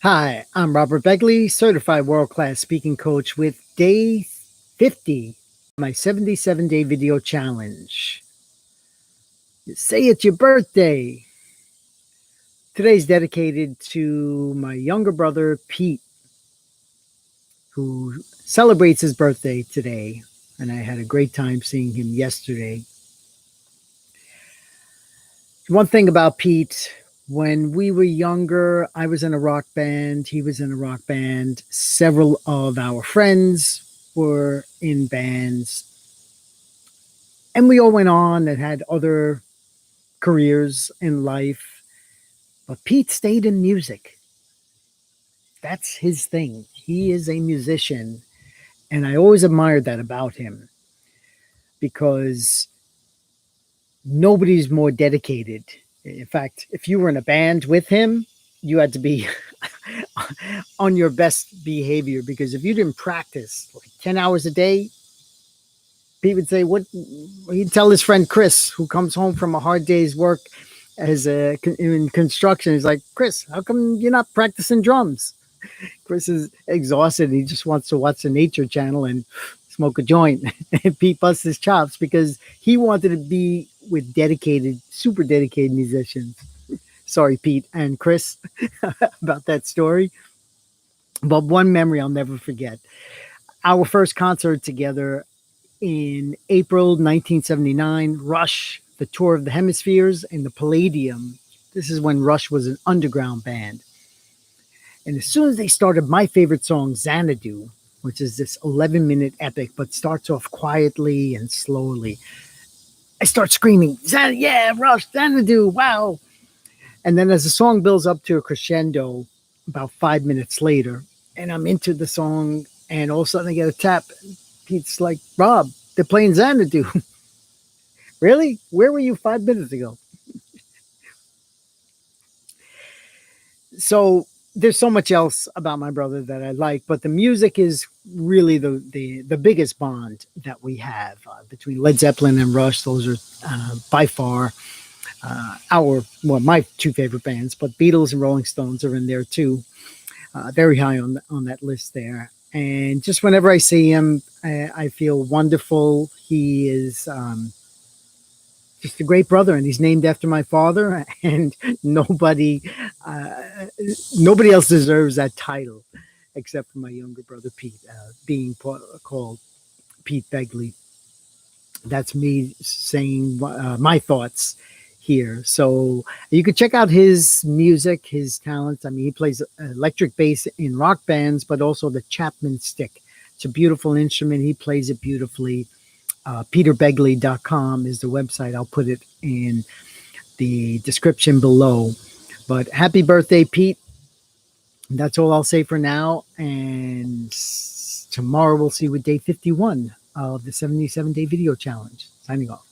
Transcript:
Hi, I'm Robert Begley, certified world class speaking coach with day 50, my 77-day video challenge. Say it's your birthday. Today's dedicated to my younger brother, Pete, who celebrates his birthday today. And I had a great time seeing him yesterday. One thing about Pete, when we were younger, I was in a rock band, he was in a rock band. Several of our friends were in bands, and we all went on and had other careers in life. But Pete stayed in music. That's his thing. He is a musician, and I always admired that about him because nobody's more dedicated. In fact, if you were in a band with him, you had to be on your best behavior, because if you didn't practice like 10 hours a day, Pete would say, what he'd tell his friend Chris, who comes home from a hard day's work in construction. He's like, Chris, how come you're not practicing drums? Chris is exhausted. He just wants to watch the Nature Channel and smoke a joint. And Pete busts his chops because he wanted to be with dedicated, super dedicated musicians. Sorry, Pete and Chris, about that story. But one memory I'll never forget. Our first concert together in April 1979, Rush, the Tour of the Hemispheres, in the Palladium. This is when Rush was an underground band. And as soon as they started my favorite song, Xanadu, which is this 11-minute epic, but starts off quietly and slowly, I start screaming, yeah, Rush, Xanadu, wow. And then as the song builds up to a crescendo, about 5 minutes later, and I'm into the song, and all of a sudden I get a tap. Pete's like, Rob, they're playing Xanadu. Really? Where were you 5 minutes ago? So there's so much else about my brother that I like, but the music is really the biggest bond that we have between Led Zeppelin and Rush. Those are by far my two favorite bands, but Beatles and Rolling Stones are in there too. Very high on that list there. And just whenever I see him, I feel wonderful. He is just a great brother, and he's named after my father. And uh, nobody else deserves that title except for my younger brother Pete, being called Pete Begley. That's me saying my thoughts here. So you can check out his music, his talents. I mean, he plays electric bass in rock bands, but also the Chapman stick. It's a beautiful instrument. He plays it beautifully. PeterBegley.com is the website. I'll put it in the description below. But happy birthday, Pete. That's all I'll say for now. And tomorrow we'll see you with day 51 of the 77-day video challenge. Signing off.